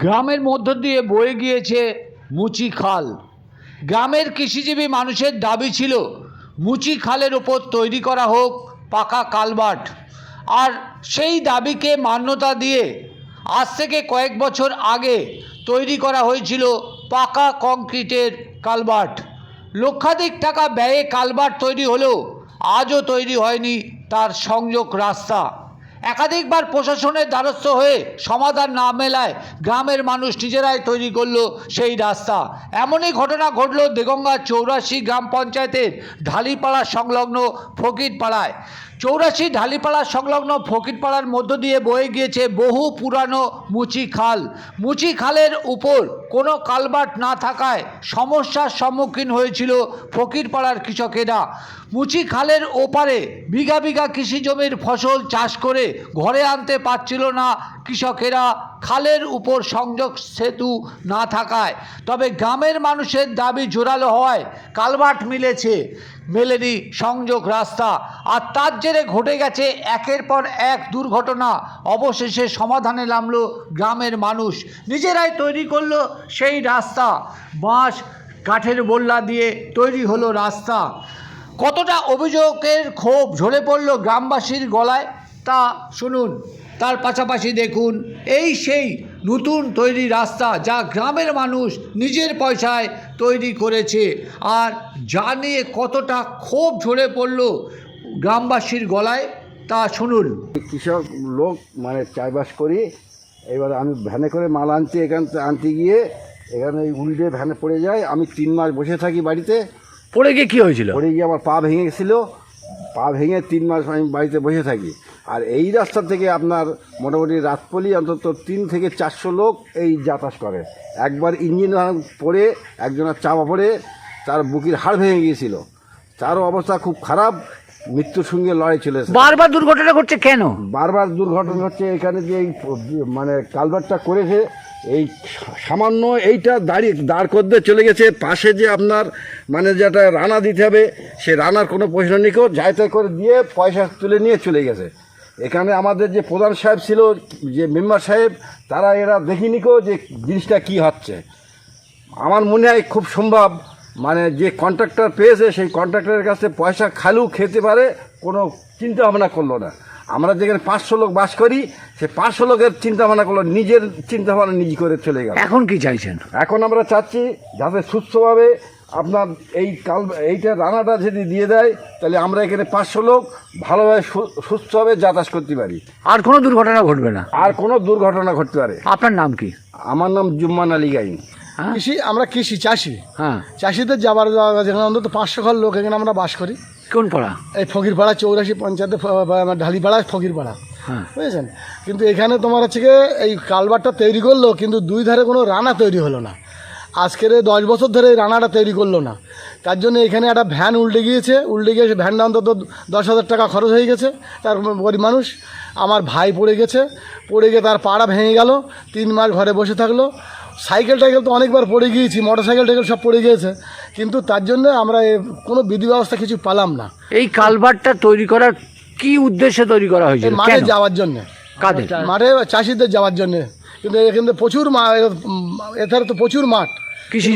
গ্রামের মধ্য দিয়ে বয়ে গিয়েছে মুচি খাল। গ্রামের কৃষিজীবী মানুষের দাবি ছিল মুচি খালের ওপর তৈরি করা হোক পাকা কালভার্ট, আর সেই দাবিকে মান্যতা দিয়ে আজ থেকে কয়েক বছর আগে তৈরি করা হয়েছিল পাকা কংক্রিটের কালভার্ট। লক্ষাধিক টাকা ব্যয়ে কালভার্ট তৈরি হলেও আজও তৈরি হয়নি তার সংযোগ রাস্তা। একাধিকবার প্রশাসনের দ্বারস্থ হয়ে সমাধান না মেলায় গ্রামের মানুষ নিজেরাই তৈরি করলো সেই রাস্তা। এমনই ঘটনা ঘটল দেগঙ্গার 84 গ্রাম পঞ্চায়েতের ঢালিপাড়া সংলগ্ন ফকিরপাড়ায়। 84 ঢালিপাড়া সংলগ্ন ফকিরপাড়ার মধ্য দিয়ে বয়ে গিয়েছে বহু পুরানো মুচি খাল। মুচি খালের উপর কোনো কালভার্ট না থাকায় সমস্যার সম্মুখীন হয়েছিল ফকিরপাড়ার কৃষকেরা। মুচি খালের ওপারে বিঘা বিঘা কৃষি জমির ফসল চাষ করে ঘরে আনতে পারছিল না কৃষকেরা, খালের উপর সংযোগ সেতু না থাকায়। তবে গ্রামের মানুষের দাবি জোরালো হওয়ায় কালভার্ট মেলেনি সংযোগ রাস্তা, আর তার জেরে ঘটে গেছে একের পর এক দুর্ঘটনা। অবশেষে সমাধানে নামলো গ্রামের মানুষ, নিজেরাই তৈরি করলো সেই রাস্তা। বাঁশ কাঠের বল্লা দিয়ে তৈরি হলো রাস্তা। কতটা অভিযোগের ক্ষোভ ঝরে পড়ল গ্রামবাসীর গলায় তা শুনুন, তার পাশাপাশি দেখুন এই সেই নতুন তৈরি রাস্তা যা গ্রামের মানুষ নিজের পয়সায় তৈরি করেছে, আর যা নিয়ে কতটা ক্ষোভ ঝরে পড়ল গ্রামবাসীর গলায় তা শুনুন। কৃষক লোক মানে চাষবাস করি, এবার আমি ভ্যানে করে মাল আনতে আনতে গিয়ে এখানে উল্টে ভ্যানে পড়ে যায়। আমি 3 মাস বসে থাকি বাড়িতে। পড়ে গিয়ে কী হয়েছিল? পড়ে গিয়ে আমার পা ভেঙে গেছিলো। পা ভেঙে 3 মাস আমি বাড়িতে বসে থাকি। আর এই রাস্তা থেকে আপনার মোটামুটি রাতপলি অন্তত 300 থেকে 400 লোক এই যাতায়াত করে। একবার ইঞ্জিন পড়ে একজনের চাপা পড়ে তার বুকের হাড় ভেঙে গিয়েছিল, তারও অবস্থা খুব খারাপ, মৃত্যুর সঙ্গে লড়াই চলেছে। বারবার দুর্ঘটনা ঘটছে কেন? বারবার দুর্ঘটনা হচ্ছে এখানে যে এই মানে কালভার্টটা করেছে, এই সামান্য এইটা দাঁড় করতে চলে গেছে। পাশে যে আপনার মানে যেটা রানা দিতে হবে, সে রানার কোনো প্রশ্ন নেই, যাইতে করে দিয়ে পয়সা তুলে নিয়ে চলে গেছে। এখানে আমাদের যে প্রধান সাহেব ছিল, যে মেম্বার সাহেব, তারা এরা দেখিনি যে জিনিসটা কি হচ্ছে। আমার মনে হয় খুব সম্ভব মানে যে কন্ট্রাক্টর পেয়েছে সেই কন্ট্রাক্টরের কাছে পয়সা খালু খেতে পারে, কোনো চিন্তা ভাবনা করলো না। আমরা যেখানে 500 লোক বাস করি, সে 500 লোকের চিন্তা ভাবনা করলো, নিজের চিন্তা ভাবনা নিজে করে চলে গেল। এখন কি চাইছেন? এখন আমরা চাচ্ছি যাতে সুস্থভাবে আপনার এইটা রানাটা যদি দিয়ে দেয়, তাহলে আমরা এখানে 500 লোক ভালোভাবে সুস্থভাবে যাতায়াত করতে পারি, আর কোনো দুর্ঘটনা ঘটবে না। আর কোনো দুর্ঘটনা ঘটতে পারে। আপনার নাম কি? আমার নাম জুম্মান আলী গাইন। আমরা কৃষি চাষি। হ্যাঁ, চাষিদের যাবার যেখানে অন্তত 500 ঘর লোক এখানে আমরা বাস করি। কোন পাড়া? এই ফকিরপাড়া 84 পঞ্চায়েতে ঢালিপাড়া ফকিরপাড়া, বুঝেছেন। কিন্তু এখানে তোমার হচ্ছে গিয়ে এই কালভার্টটা তৈরি করলো, কিন্তু দুই ধারে কোনো রানা তৈরি হলো না। আজকের 10 বছর ধরে এই রানাটা তৈরি করলো না। তার জন্য এখানে একটা ভ্যান উল্টে গিয়ে ভ্যানটা অন্তত 10,000 টাকা খরচ হয়ে গেছে। তার গরিব মানুষ আমার ভাই পড়ে গিয়ে তার পাড়া ভেঙে গেল। 3 মাস ঘরে বসে থাকলো। সাইকেল তো অনেকবার পড়ে গিয়েছি, মোটরসাইকেল সব পড়ে গিয়েছে, কিন্তু তার জন্য আমরা কোনো বিধি ব্যবস্থা কিছু পেলাম না। এই কালভার্টটা তৈরি করার কি উদ্দেশ্যে তৈরি করা হয়েছে? মাঠে যাওয়ার জন্য। কাদের? মাঠে চাষিদের যাওয়ার জন্য। কিন্তু এখানে প্রচুর এখানে তো প্রচুর মাঠ, কৃষি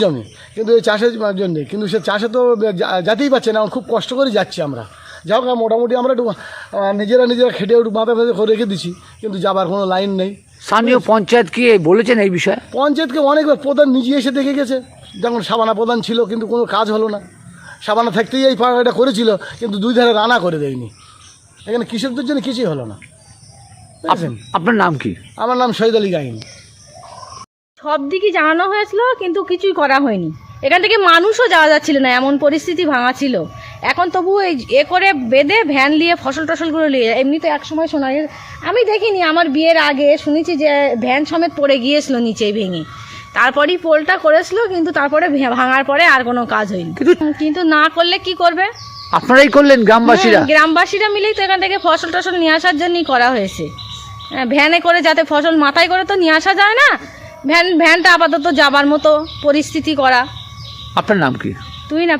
জমি, কিন্তু এই চাষের জন্য। কিন্তু সে চাষে তো যেতেই পারছে না, খুব কষ্ট করে যাচ্ছি আমরা। যাও মোটামুটি আমরা একটু নিজেরা খেটে একটু মাথা করে রেখে দিচ্ছি, কিন্তু যাবার কোনো লাইন নেই। স্থানীয় পঞ্চায়েত কি বলেছেন এই বিষয়ে? পঞ্চায়েতকে অনেকবার প্রধান নিজে এসে দেখে গেছে, যেমন সাবানা প্রধান ছিল, কিন্তু কোনো কাজ হলো না। সাবানা থাকতেই এই পাড়াটা করেছিল, কিন্তু দুই ধারে রানা করে দেয়নি। এখানে কৃষকদের জন্য কিছুই হলো না। আপনার নাম কি? আমার নাম শহীদ আলী গাইন। সব দিকই জানানো হয়েছিল, কিন্তু কিছুই করা হয়নি। এখান থেকে মানুষও যাওয়া যাচ্ছিল না, এমন পরিস্থিতি ভাঙা ছিল। এখন তবু এই করে বেঁধে ভ্যান নিয়ে টসলগুলো নিয়ে, এমনি তো একসময় শোনা গেছে, আমি দেখিনি, আমার বিয়ের আগে শুনেছি যে ভ্যান সমেত পড়ে গিয়েছিল নিচেই ভেঙে, তারপরেই পোলটা করেছিল, কিন্তু তারপরে ভাঙার পরে আর কোনো কাজ হয়নি। কিন্তু না করলে কি করবে? আপনারাই করলেন? গ্রামবাসীরা মিলেই তো এখান থেকে ফসল নিয়ে আসার জন্যই করা হয়েছে। ভ্যানে করে, যাতে ফসল মাথায় করে তো নিয়ে আসা যায় না, ভ্যানটা আপাতত যাবার মতো পরিস্থিতি করা। আপনার নাম কি? তুই না